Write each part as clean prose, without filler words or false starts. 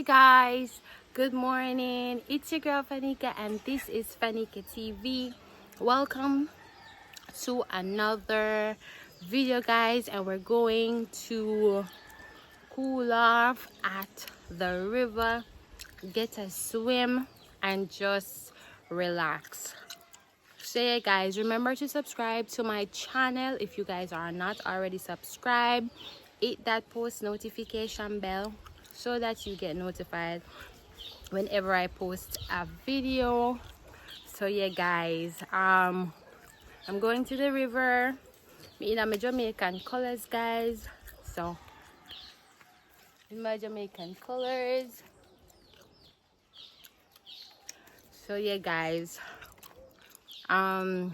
Guys, good morning. It's your girl Fanika and this is Fanika TV. Welcome to another video, guys, and we're going to cool off at the river, get a swim and just relax. So yeah, guys, remember to subscribe to my channel if you guys are not already subscribed. Hit that post notification bell so that you get notified whenever I post a video. So yeah, guys, I'm going to the river in my Jamaican colors, guys. So in my Jamaican colors. So yeah, guys, me and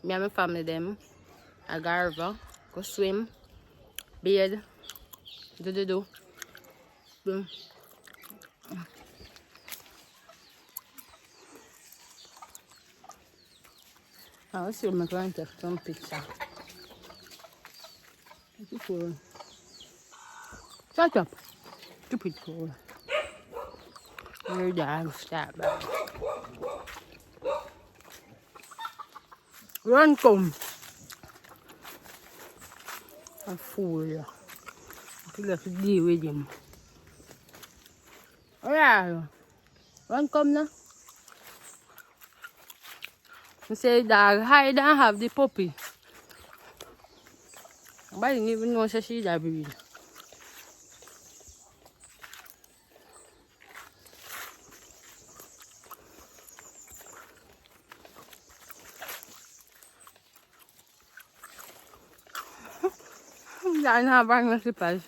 my family them I go river, go swim, bathe, do. Boom. I was still going to take some picture. Beautiful. Shut up. Stupid cool. Your dog stop back. Run come. A fool. You have to deal with him. Alright. Run come now. You say dog hide and have the puppy. Nobody didn't even know she's a breed. I don't have any slippers.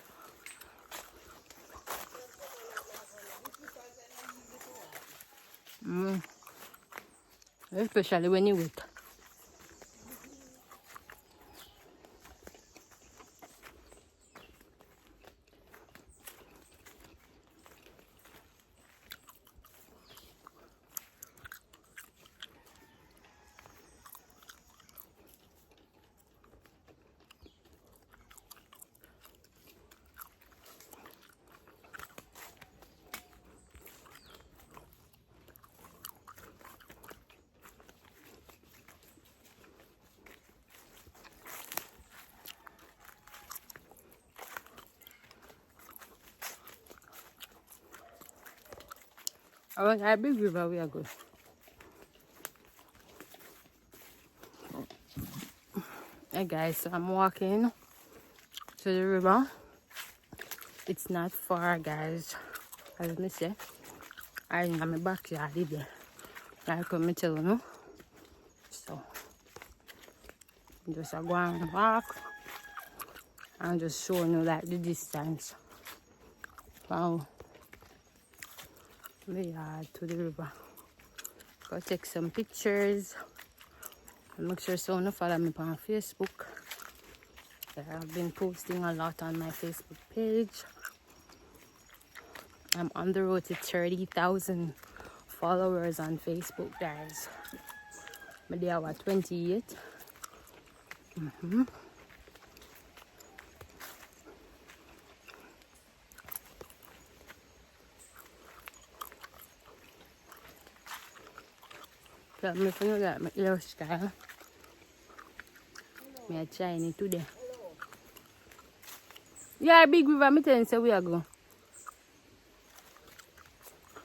Especially when you wet. I want a big river we are going. Hey guys, so I'm walking to the river. It's not far, guys. As I say, I'm in my backyard there. Like I tell you, so just go and walk and just show you like the distance from the yard to the river. Go take some pictures and make sure someone follow me on Facebook. I've been posting a lot on my Facebook page. I'm on the road to 30,000 followers on Facebook, guys. But they are 28. So I'm going to my little style. I'm trying it today. Yeah, big river, I'm telling you, so we are going.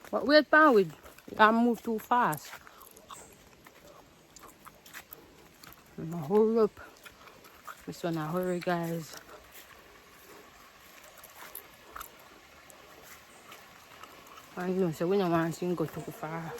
But wait, pan with. I move too fast. I'm gonna hurry up. This one, I hurry, guys. And you know, so we don't want to see him go too far.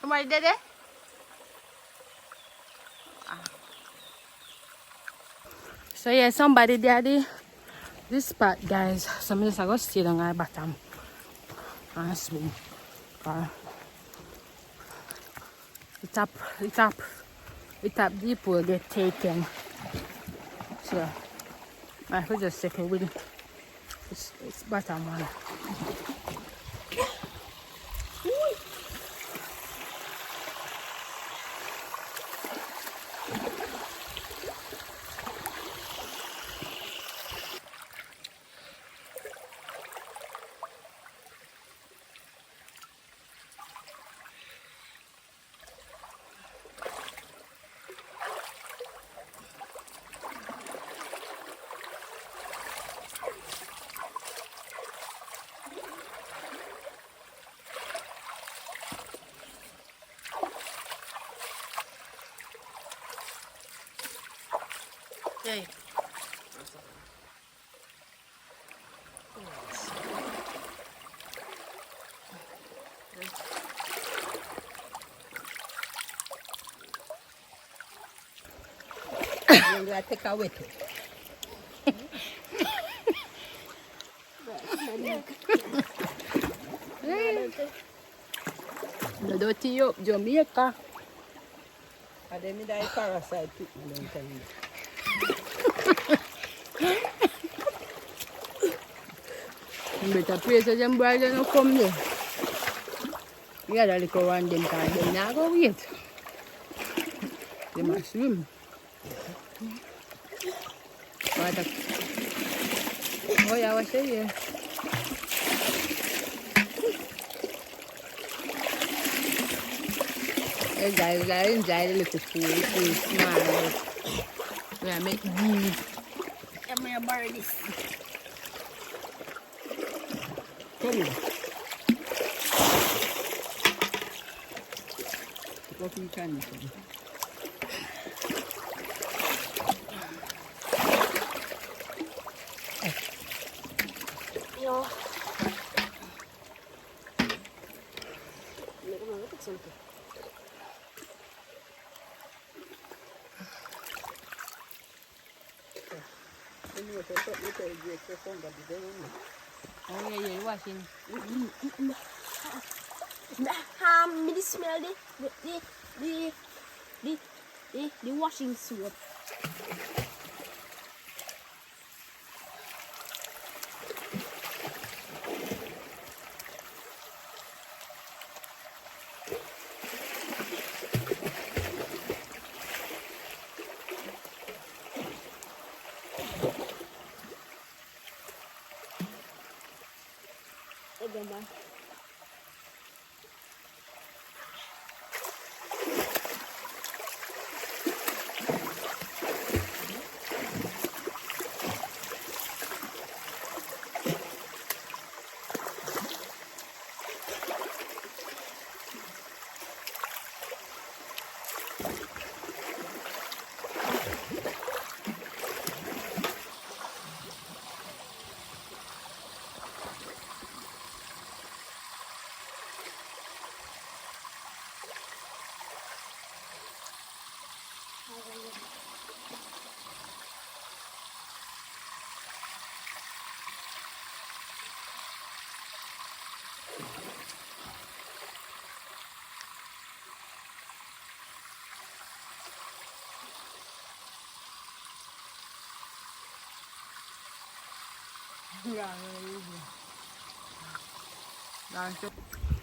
Somebody did it? So yeah, somebody there this spot, guys. So I'm just gonna stay down at the bottom and swim. The top deep will get taken. So I could just take it with it's bottom one. Hey. I take a wet. The dirty up Jamaica. And then I die parasite too. You better pray so them boys don't come there. You gotta look around them because they not go wait. They must swim. What oh yeah, what's here? Hey guys, I enjoy the little food. It's small. We are making beans. I'm going to borrow this. Come on. What are you trying to do? Yo. Look at something. Oh yeah, you're washing. Me the smell the washing soap.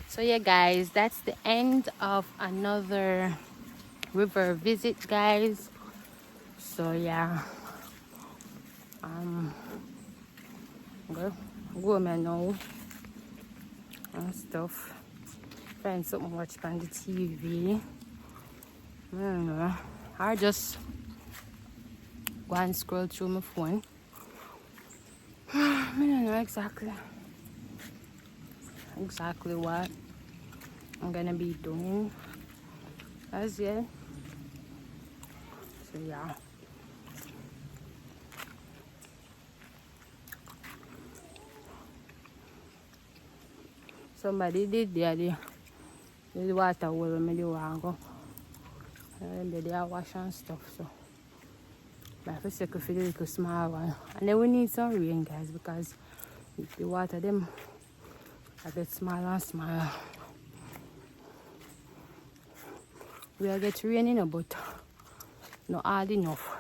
So yeah guys, that's the end of another river visit, guys. So yeah, go man now and stuff. Find something to watch on the TV. I don't know. I just go and scroll through my phone. I don't know exactly what I'm gonna be doing as yet. So yeah. Somebody did the water where me do want go. And they are washing stuff, so But I have to circle for the little small one. And then we need some rain, guys, because the water them I get smaller and smaller. We are get rain, you know, but not hard enough.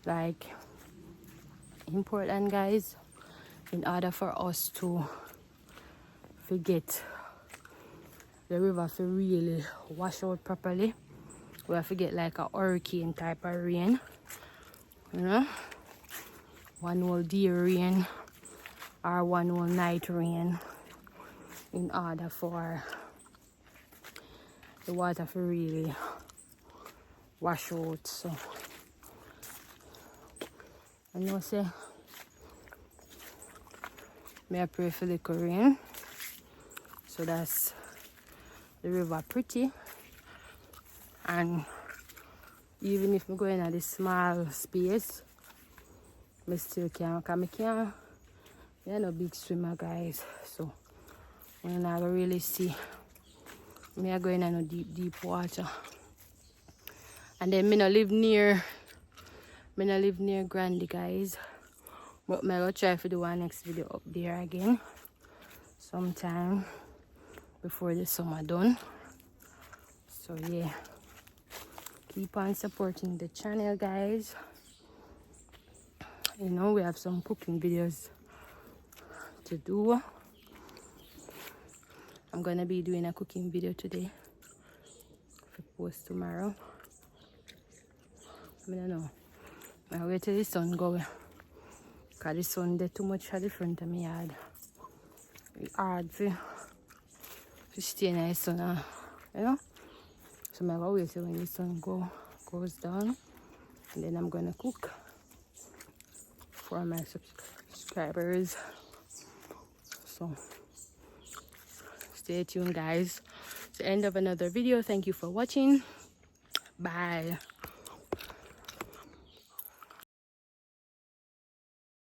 Like important, guys, in order for us to forget the river to really wash out properly, we have to get like a hurricane type of rain, you know, one whole day rain or one whole night rain, in order for the water to really wash out. So I know say may I pray for the rain, so that's the river pretty. And even if I'm going at this small space, I still can't, because I can't, I'm no big swimmer, guys. So when I really see me I going in no deep water. And then me no live near Grandy, guys. But me go try to do one next video up there again sometime before the summer done. So yeah, keep on supporting the channel, guys. You know, we have some cooking videos to do. I'm gonna be doing a cooking video today for post tomorrow. I don't know. I'll wait till the sun go, because the sun there too much at the front of my yard. It's hard to stay in the sun, you know. So I'm gonna wait till when the sun goes down, and then I'm gonna cook for my subscribers. So stay tuned, guys. It's the end of another video. Thank you for watching. Bye.